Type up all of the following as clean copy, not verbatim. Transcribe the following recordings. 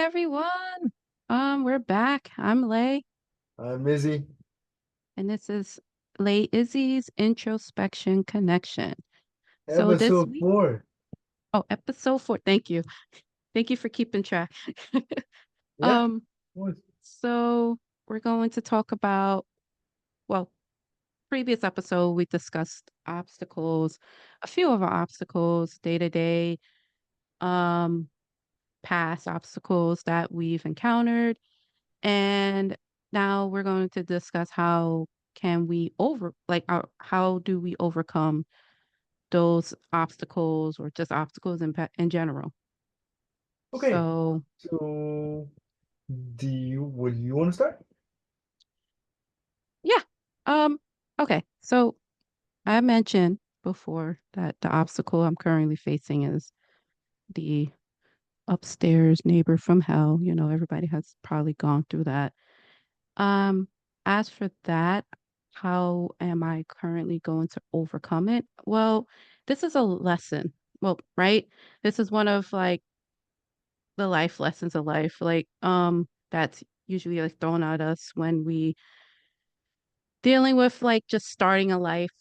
everyone. We're back. I'm Lay, I'm Izzy. and this is LayIzzy's Introspection Connection. So this Episode week, 4. episode 4. Thank you. Thank you for keeping track. Yeah. Um, so we're going to talk about, well, previous episode we discussed obstacles, a few of our obstacles, day-to-day, um, past obstacles that we've encountered. And now we're going to discuss how can we how do we overcome those obstacles or just obstacles in general. Okay. So, So, would you want to start? yeah. Okay. So I mentioned before that the obstacle I'm currently facing is the upstairs neighbor from hell. Everybody has probably gone through that. Um, as for that, how am I currently going to overcome it? Well, this is a lesson. Well, right? This is one of like the life lessons of life, that's usually like thrown at us when we dealing with like just starting a life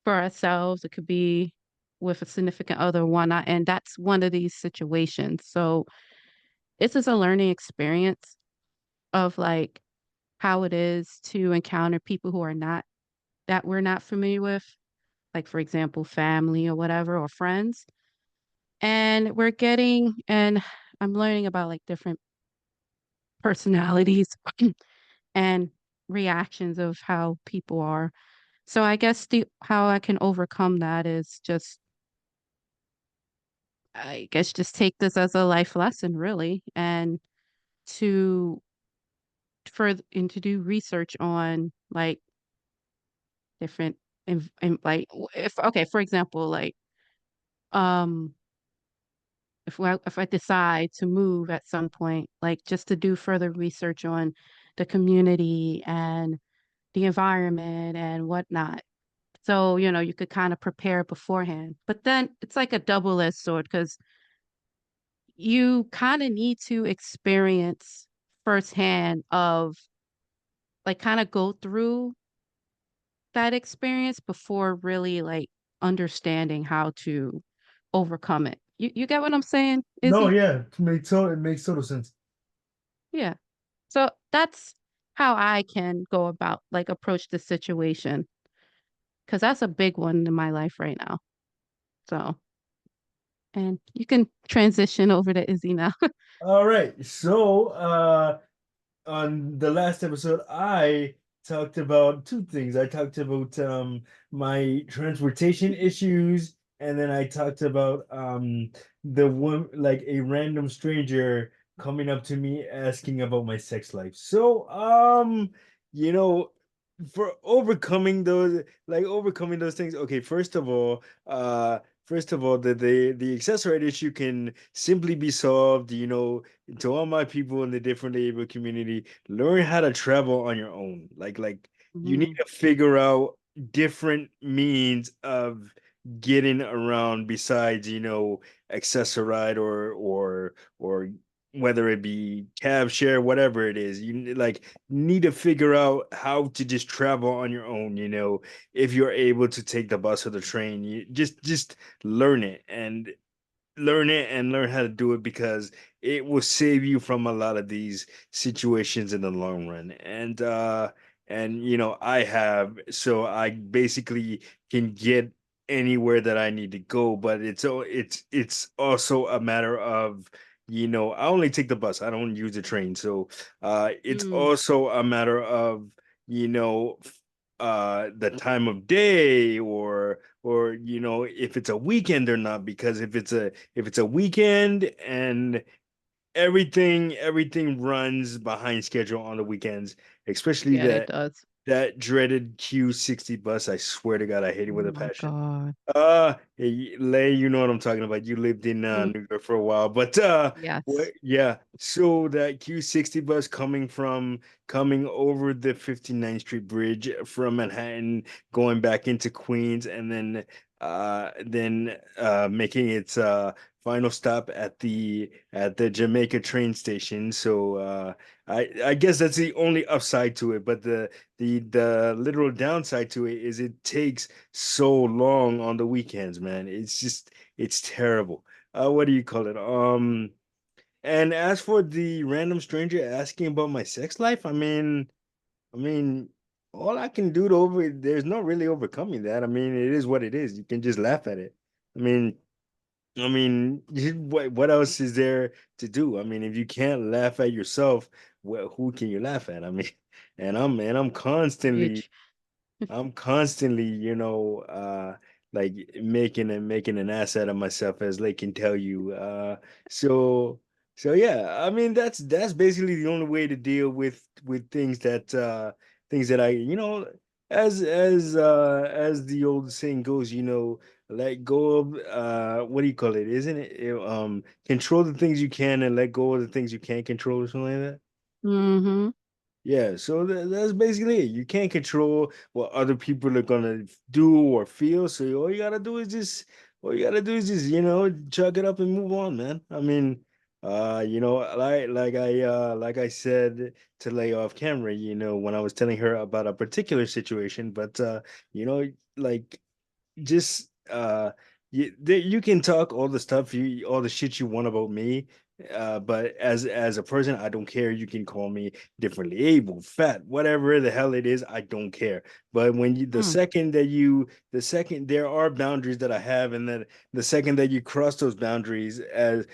for ourselves. It could be with a significant other, whatnot, and that's one of these situations. So this is a learning experience of like how it is to encounter people who are not that we're not familiar with, like for example, family or whatever, or friends. And I'm learning about like different personalities and reactions of how people are. So I guess the how I can overcome that is just I guess just take this as a life lesson really, and to and to do research on like different and like if okay, for example, like um if I decide to move at some point, like just to do further research on the community and the environment and whatnot. So, you could kind of prepare beforehand. But then it's like a double-edged sword because you kind of need to experience firsthand of like kind of go through that experience before really like understanding how to overcome it. You get what I'm saying, No, Izzy? yeah. It makes total sense. Yeah. So that's how I can go about like approach the situation because that's a big one in my life right now. So, and you can transition over to Izzy now. All right. On the last episode, I talked about two things. I talked about my transportation issues, and then I talked about the one like a random stranger coming up to me asking about my sex life. You know, for overcoming those things, okay, first of all, the accessory issue can simply be solved, to all my people in the different neighborhood community, learn how to travel on your own. Like you need Mm, to figure out different means of getting around besides, accessoride or whether it be cab share, whatever it is. Like need to figure out how to just travel on your own, if you're able to take the bus or the train. You just learn it and learn how to do it because it will save you from a lot of these situations in the long run. And I have, so I basically can get anywhere that I need to go, but it's also a matter of, I only take the bus. I don't use the train. So it's mm, also a matter of, you know the time of day, or if it's a weekend or not, because if it's a weekend and everything runs behind schedule on the weekends, especially yeah, it that does. that dreaded Q60 bus. I swear to God, I hate it Oh with a my passion. God. Hey, Lay, you know what I'm talking about. You lived in Mm, New York for a while, but yes. yeah. So that Q60 bus coming over the 59th Street Bridge from Manhattan, going back into Queens, and then making its final stop at the Jamaica train station. So I guess that's the only upside to it. But the literal downside to it is it takes so long on the weekends, man. It's terrible. What do you call it? And as for the random stranger asking about my sex life, I mean, all I can do to there's no really overcoming that. I mean, it is what it is. You can just laugh at it. I mean, what else is there to do? I mean, if you can't laugh at yourself, well, who can you laugh at? I mean, and Preach. I'm constantly, like making an ass out of myself, as they can tell you. So so yeah, I mean that's basically the only way to deal with things that I, as the old saying goes, let go of what do you call it? Isn't it? Control the things you can and let go of the things you can't control or something like that. Mm-hmm. Yeah, so that's basically it. You can't control what other people are gonna do or feel. So all you gotta do is just, chug it up and move on, man. I mean, like I said to lay off camera, when I was telling her about a particular situation, but you know, like just you can talk all the stuff all the shit you want about me, but as a person, I don't care. You can call me differently able, fat, whatever the hell it is, I don't care. But when you Mm. the second there are boundaries that I have, and then the second that you cross those boundaries, as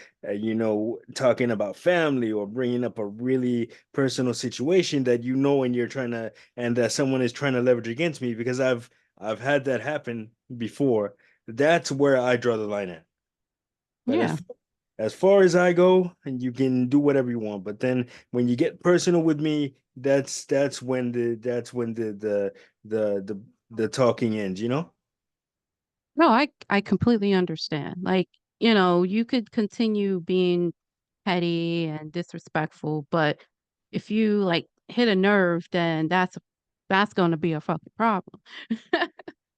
talking about family or bringing up a really personal situation that and you're trying to and that someone is trying to leverage against me, because I've had that happen before. That's where I draw the line at. But Yeah. as far as I go, and you can do whatever you want. But then when you get personal with me, that's when the talking ends, you know? No, I completely understand. Like, you could continue being petty and disrespectful, but if you like hit a nerve, then that's going to be a fucking problem.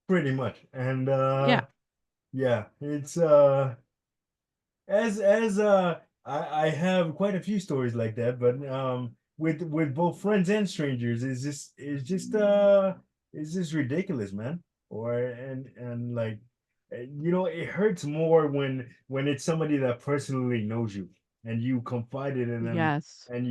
Pretty much. And Yeah. yeah, it's as I have quite a few stories like that, but with both friends and strangers, it's just ridiculous, man. Or and like it hurts more when it's somebody that personally knows you and you confided in them, Yes. and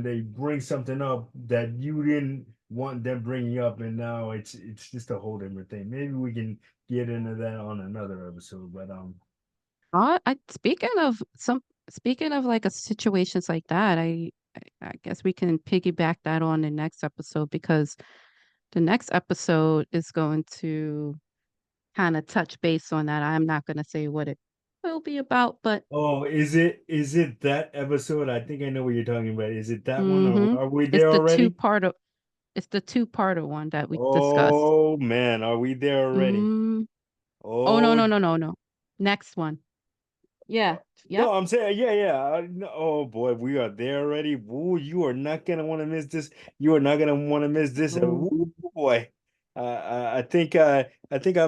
they bring something up that you didn't want them bringing up, and now it's just a whole different thing. Maybe we can get into that on another episode, but Speaking of like a situations like that, I guess we can piggyback that on the next episode because the next episode is going to kind of touch base on that. I'm not going to say what it will be about, but Oh, is it that episode? I think I know what you're talking about. Is it that one, or mhm. are we It's there the two already? part of it's the two-parter one that we discussed. Oh man, are we there already? Mm. Oh no, Oh no, no, no, no. Next one. Yeah. no, Yep. I'm saying yeah, yeah. No, oh boy, we are there already. Ooh, you are not gonna want to miss this. You are not gonna want to miss this. Ooh, Oh. boy, I think I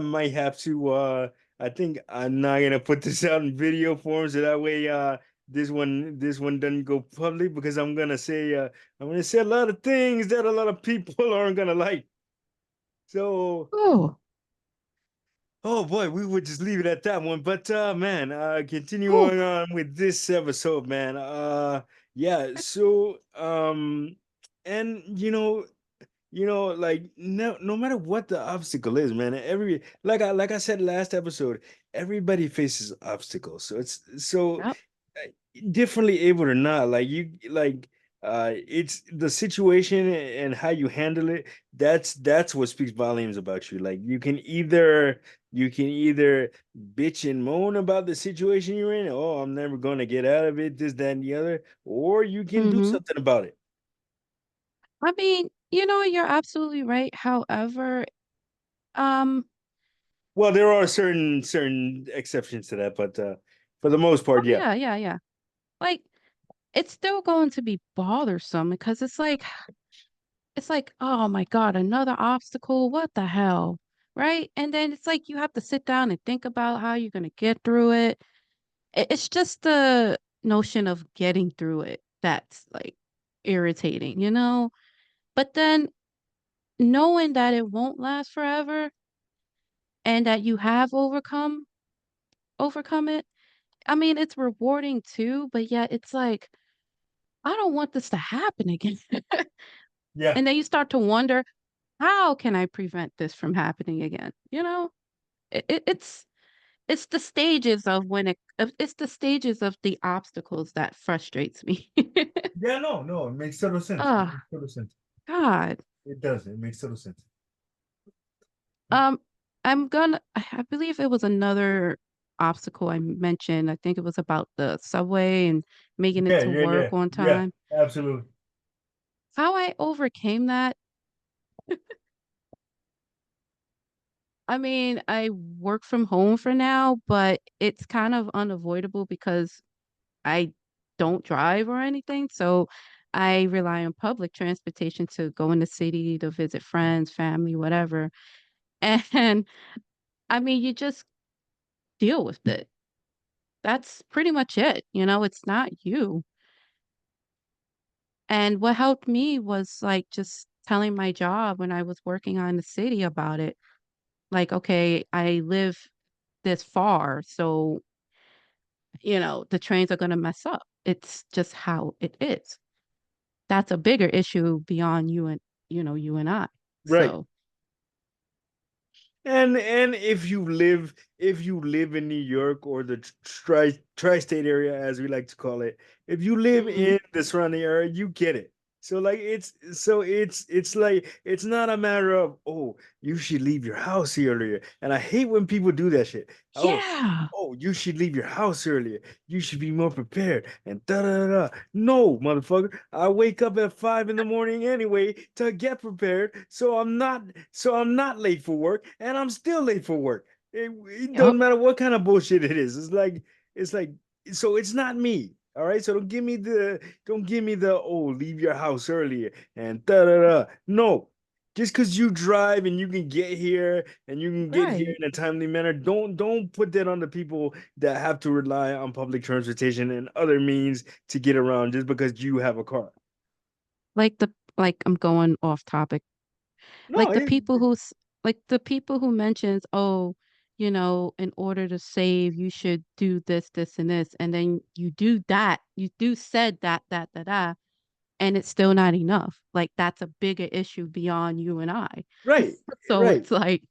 might have to. I think I'm not gonna put this out in video form, so that way this one doesn't go public, because I'm gonna say a lot of things that a lot of people aren't gonna like. So Oh. oh boy, we would just leave it at that one. But man, Oh. continuing on with this episode, man. Yeah, so and like no matter what the obstacle is, man, like I said last episode, everybody faces obstacles. So it's so Yep. differently able or not, like it's the situation and how you handle it. That's what speaks volumes about you. Like you can either bitch and moan about the situation you're in, oh, I'm never gonna get out of it, this, that, and the other, or you can do Mhm. something about it. I mean, you're absolutely right. However, um, Well, there are certain exceptions to that, but for the most oh part, yeah. yeah, yeah, yeah. Like it's still going to be bothersome because it's like, oh my God, another obstacle. What the hell? right? And then it's like you have to sit down and think about how you're going to get through it. It's just the notion of getting through it that's like irritating, you know? But then knowing that it won't last forever and that you have overcome it. I mean, it's rewarding too, but yet it's like I don't want this to happen again. Yeah. And then you start to wonder, how can I prevent this from happening again? You know, it's the stages of it's the stages of the obstacles that frustrates me. Yeah, no, no, it makes total sense. It Oh makes total sense. God. It does. It makes total sense. Um, I believe it was another obstacle I mentioned. I think it was about the subway and making it Yeah, to yeah, yeah, work on yeah, time. absolutely. How I overcame that, I mean, I work from home for now, but it's kind of unavoidable because I don't drive or anything. So I rely on public transportation to go in the city to visit friends, family, whatever. And I mean, you just deal with it. That's pretty much it. You know, it's not you. And what helped me was like just telling my job when I was working on the city about it. Like, okay, I live this far, so the trains are going to mess up. It's just how it is. That's a bigger issue beyond you and I. Right. So, And if you live in New York or the tri-state area as we like to call it, if you live mhm. in the surrounding area, you get it. So like it's like it's not a matter of, oh, you should leave your house earlier. And I hate when people do that shit. Oh, Yeah. oh, you should leave your house earlier. You should be more prepared and da da da. No, motherfucker. I wake up at 5 in the morning anyway to get prepared. So I'm not late for work, and I'm still late for work. It Yep. doesn't matter what kind of bullshit it is. It's like so it's not me. All right. So don't give me the oh, leave your house earlier and da da da. No. Just because you drive and you can get here and you can get here Right. in a timely manner, don't put that on the people that have to rely on public transportation and other means to get around just because you have a car. Like I'm going off topic. No, Like the people who mentions, oh, in order to save, you should do this, this, and this, and then you do that. You do said that, and it's still not enough. Like that's a bigger issue beyond you and I. right, So right. it's like,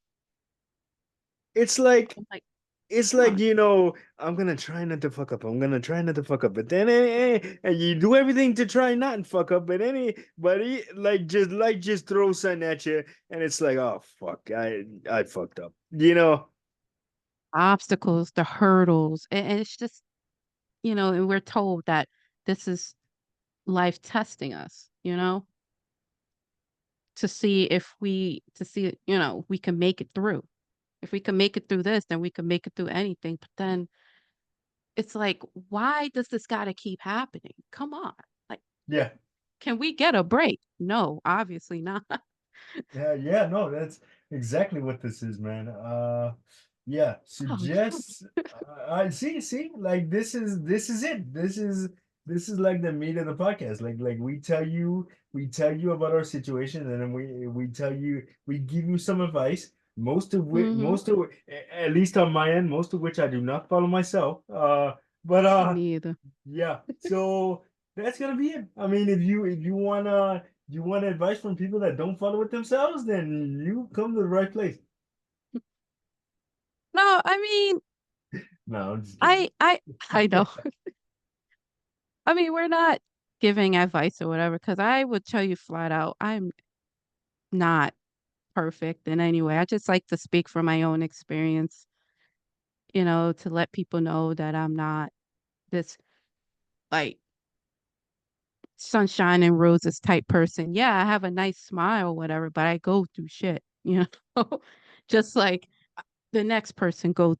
It's like I'm like, it's come like on. I'm gonna try not to fuck up. I'm gonna try not to fuck up, but then and you do everything to try not and fuck up, but like just throw something at you, and it's like, oh fuck, I fucked up. Obstacles, the hurdles, and it's just, and we're told that this is life testing us, to see, we can make it through. If we can make it through this, then we can make it through anything. But then it's like, why does this gotta keep happening? Come on. Like, Yeah. can we get a break? No, obviously not. Yeah, yeah, no, that's exactly what this is, man. Yeah, Oh, suggest I see, like this is it. This is like the meat of the podcast. Like we tell you about our situation, and then we give you some advice. hmm. At least on my end, most of which I do not follow myself. But Me either. yeah, so that's gonna be it. I mean, if you want advice from people that don't follow it themselves, then you come to the right place. No, I mean, No, I'm just kidding. I know. I mean, we're not giving advice or whatever, because I would tell you flat out, I'm not perfect in any way. I just like to speak from my own experience, to let people know that I'm not this like sunshine and roses type person. Yeah, I have a nice smile, whatever, but I go through shit, just like the next person goes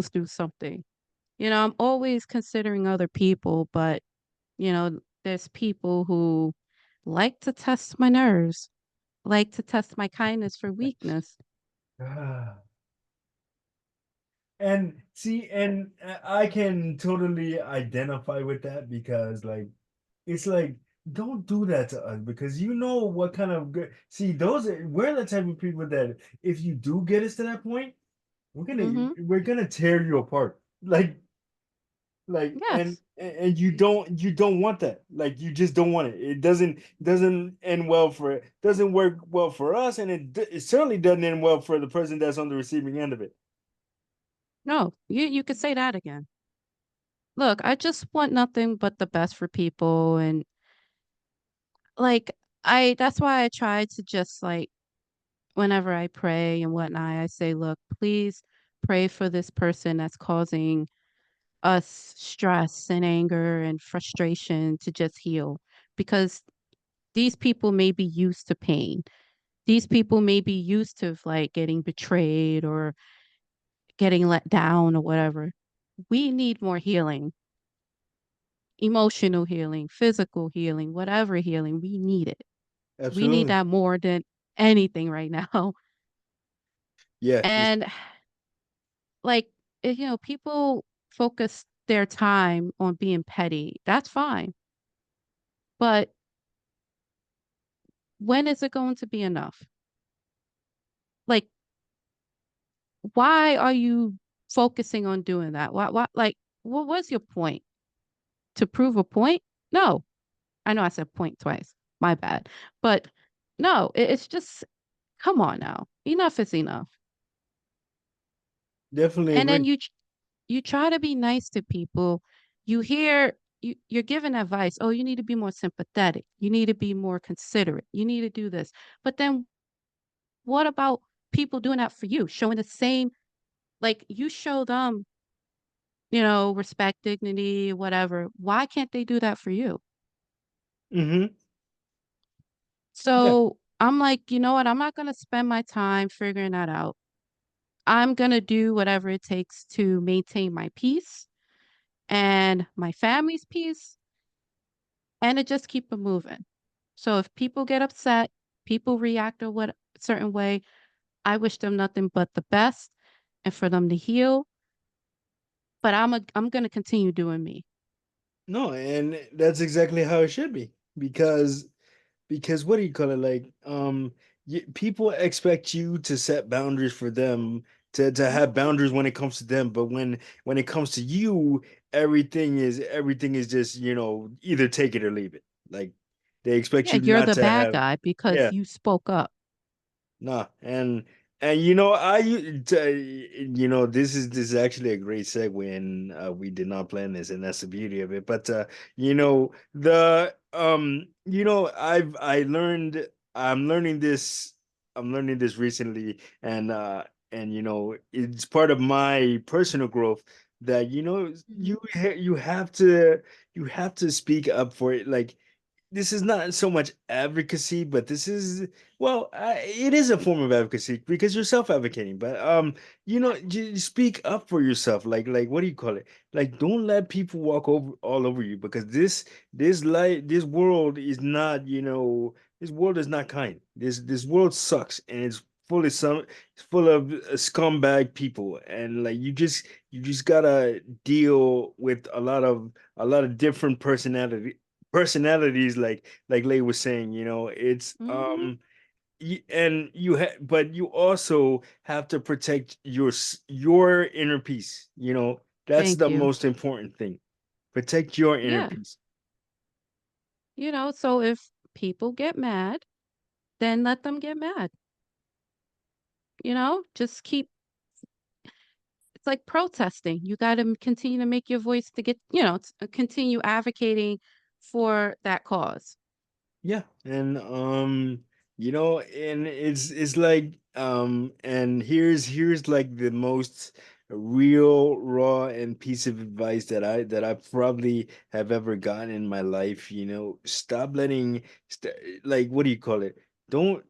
through something. I'm always considering other people, but there's people who like to test my nerves, like to test my kindness for weakness. And see, and I can totally identify with that because, like, it's like, don't do that to us because you know what kind of good. See, we're the type of people that if you do get us to that point, Mm-hmm. we're gonna tear you apart. Like, Yes. and you don't want that. Like, you just don't want it. It doesn't end well for doesn't work well for us, and it certainly doesn't end well for the person that's on the receiving end of it. No, you could say that again. Look, I just want nothing but the best for people, and like I that's why I try to just like whenever I pray and whatnot, I say, look, please pray for this person that's causing us stress and anger and frustration to just heal because these people may be used to pain. These people may be used to like getting betrayed or getting let down or whatever. We need more healing, emotional healing, physical healing, whatever healing. We need it. We need Absolutely. that more than anything right now. Yeah. And like, people focus their time on being petty. That's fine. But when is it going to be enough? Like, why are you focusing on doing that? Like, what was your point? To prove a point? No. I know I said point twice. My bad. But no, it's just, come on now. Enough is enough. Definitely And then agree. you try to be nice to people. You hear you're given advice. Oh, you need to be more sympathetic. You need to be more considerate. You need to do this. But then what about people doing that for you? Showing the same, like you show them, respect, dignity, whatever. Why can't they do that for you? Hmm. Yeah. So I'm like, you know what? I'm not going to spend my time figuring that out. I'm going to do whatever it takes to maintain my peace and my family's peace and to just keep it moving. So if people get upset, people react a what certain way, I wish them nothing but the best and for them to heal. But I'm gonna continue doing me. No, and that's exactly how it should be because what do you call it? Like, people expect you to set boundaries for them, to have Hmm. boundaries when it comes to them, but when it comes to you, everything is just, either take it or leave it. Like, they expect Yeah, you you're not the to bad have, guy because yeah. you spoke up. Nah, and this is actually a great segue, and we did not plan this, and that's the beauty of it. But I'm learning this recently, and it's part of my personal growth that Hmm. you have to speak up for it. Like, this is not so much advocacy, but this is, well, it is a form of advocacy because you're self-advocating. But you speak up for yourself. Like, what do you call it? Like, don't let people walk over all over you because this world is not, this world is not kind. This world sucks, and it's full of scumbag people, and like, you just gotta deal with a lot of different personalities, like Lay was saying, it's Hmm. and but you also have to protect your inner peace. That's Thank the you. most important thing. Protect your inner Yeah. peace. So if people get mad, then let them get mad. Just keep, it's like protesting. You got to continue to make your voice to get, continue advocating for that cause. Yeah, and it's like, and here's like the most real, raw, and piece of advice that I probably have ever gotten in my life. Stop letting, like, what do you call it? Don't,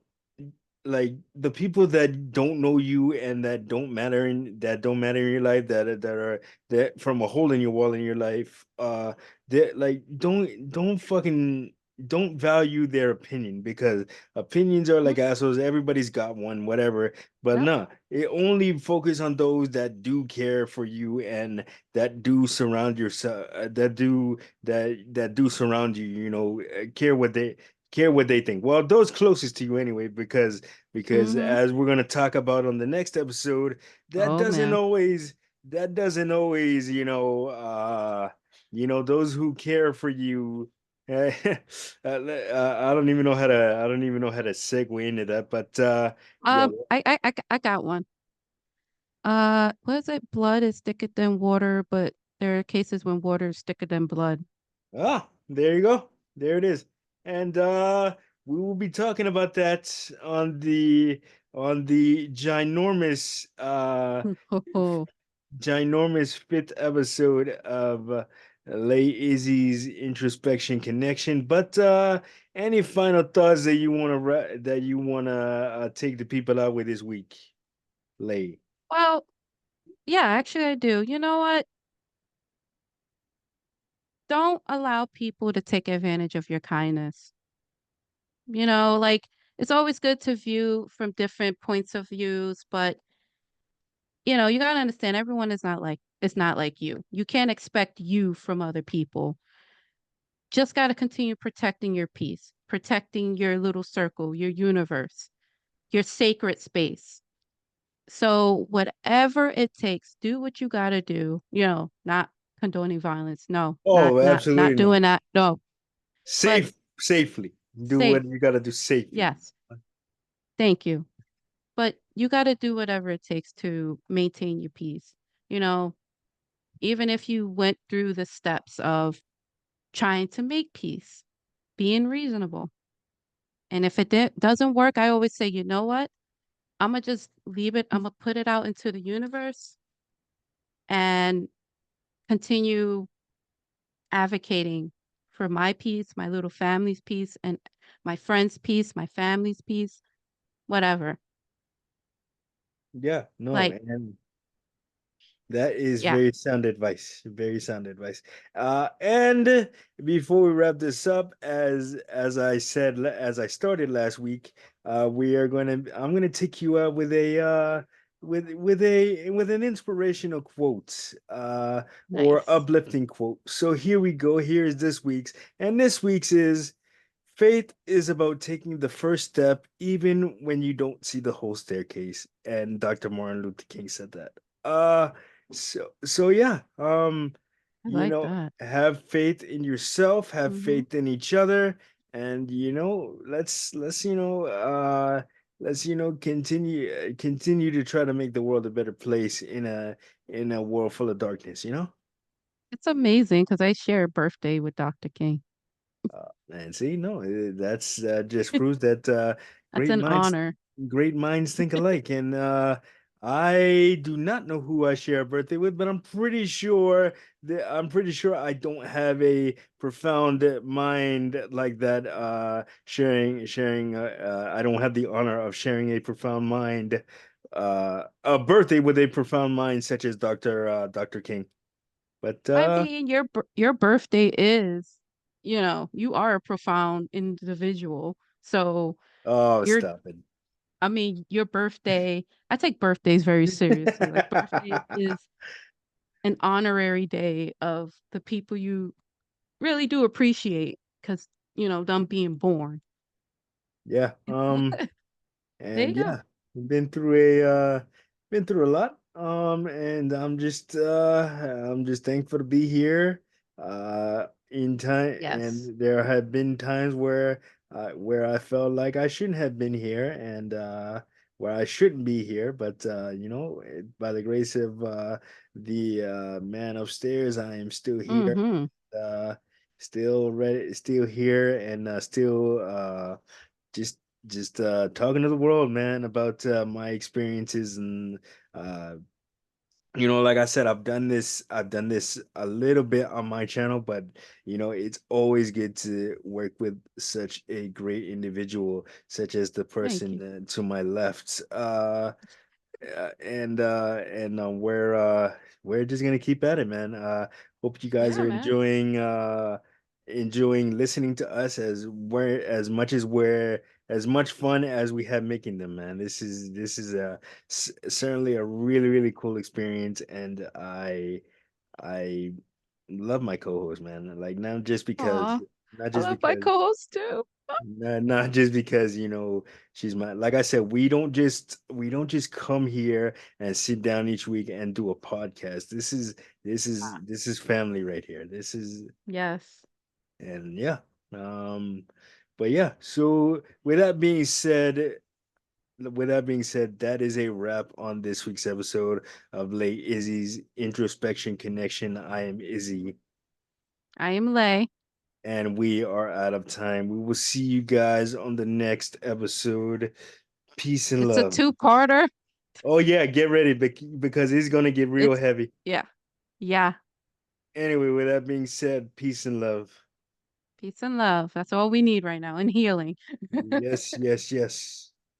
like, the people that don't know you and that don't matter in your life, that from a hole in your wall in your life, that, like, don't fucking don't value their opinion, because opinions are Mhm. like assholes. Everybody's got one, whatever. But Yep. nah, it only focus on those that do care for you and that do surround yourself, that do surround you. Care what they think. Well, those closest to you anyway, because Hmm. as we're gonna talk about on the next episode, that Oh doesn't man. always that doesn't always those who care for you. I don't even know how to segue into that, but yeah. I got one. What is it? Blood is thicker than water, but there are cases when water is thicker than blood. There you go. There it is. And we will be talking about that on the Oh, ginormous fifth episode of LayIzzy's Introspection Connection. But any final thoughts that you want to take the people out with this week, Lay? well, yeah, actually I do. You know what? Don't allow people to take advantage of your kindness. Like it's always good to view from different points of views, but you got to understand everyone is not like it's not like you. You can't expect you from other people. Just got to continue protecting your peace, protecting your little circle, your universe, your sacred space. So whatever it takes, do what you got to do, not condoning violence. No, not Oh, not not absolutely not. doing that. No. But Safely. Do what safe. you got to do safely. Yes. Thank you. But you got to do whatever it takes to maintain your peace. You know, even if you went through the steps of trying to make peace, being reasonable. And if doesn't work, I always say, you know what? I'm going to just leave it. I'm going to put it out into the universe and continue advocating for my peace, my little family's peace, and my friends' peace, my family's peace, whatever. Yeah, no, Like, and that is yeah, very sound advice. Very sound advice. And before we wrap this up, as I started last week, I'm gonna take you out with a with an inspirational quote, or nice. uplifting quote. So here we go. Here is this week's, and this week's is: faith is about taking the first step even when you don't see the whole staircase. And Dr. Martin Luther King said that. Uh so yeah, I like that. have faith in yourself, have Hmm. faith in each other, and let's continue to try to make the world a better place in a world full of darkness, you know? It's amazing because I share a birthday with Dr. King. And see, no, that's just proves that That's great an minds, honor. great minds think alike. And I do not know who I share a birthday with, but I'm pretty sure I don't have a profound mind like that. Sharing. I don't have the honor of sharing a profound mind, a birthday with a profound mind such as Dr. King. But I mean, your birthday is, you are a profound individual. So oh, your stop it. I mean, your birthday, I take birthdays very seriously. Like birthday is an honorary day of the people you really do appreciate because, them being born. Yeah. There And you go. yeah, been through a lot. And I'm just thankful to be here. In time, Yes. and there have been times where I felt like I shouldn't have been here, and where I shouldn't be here. But by the grace of the man upstairs, I am still here, Mm-hmm. uh, still ready, still here, and still just talking to the world, man, about my experiences. And uh like I said, I've done this a little bit on my channel, but it's always good to work with such a great individual such as the Thank person you. to my left. And we're just gonna keep at it, man. Hope you guys Yeah, are man. enjoying enjoying listening to us as much fun as we have making them, man. This is certainly a really really cool experience, and I love my co-host, man. Like Aw, not I just love my because co-host too. not just because she's my, like I said, we don't just come here and sit down each week and do a podcast. This is family right here. This is Yes. and yeah. Um but yeah, so with that being said, that is a wrap on this week's episode of Late Izzy's Introspection Connection. I am Izzy, I am Lay. and we are out of time. We will see you guys on the next episode. Peace and It's a love. two-parter. Oh yeah, get ready because it's gonna get real It's heavy. yeah. Yeah. Anyway, with that being said, peace and love. Peace and love. That's all we need right now. And healing. Yes, yes, yes.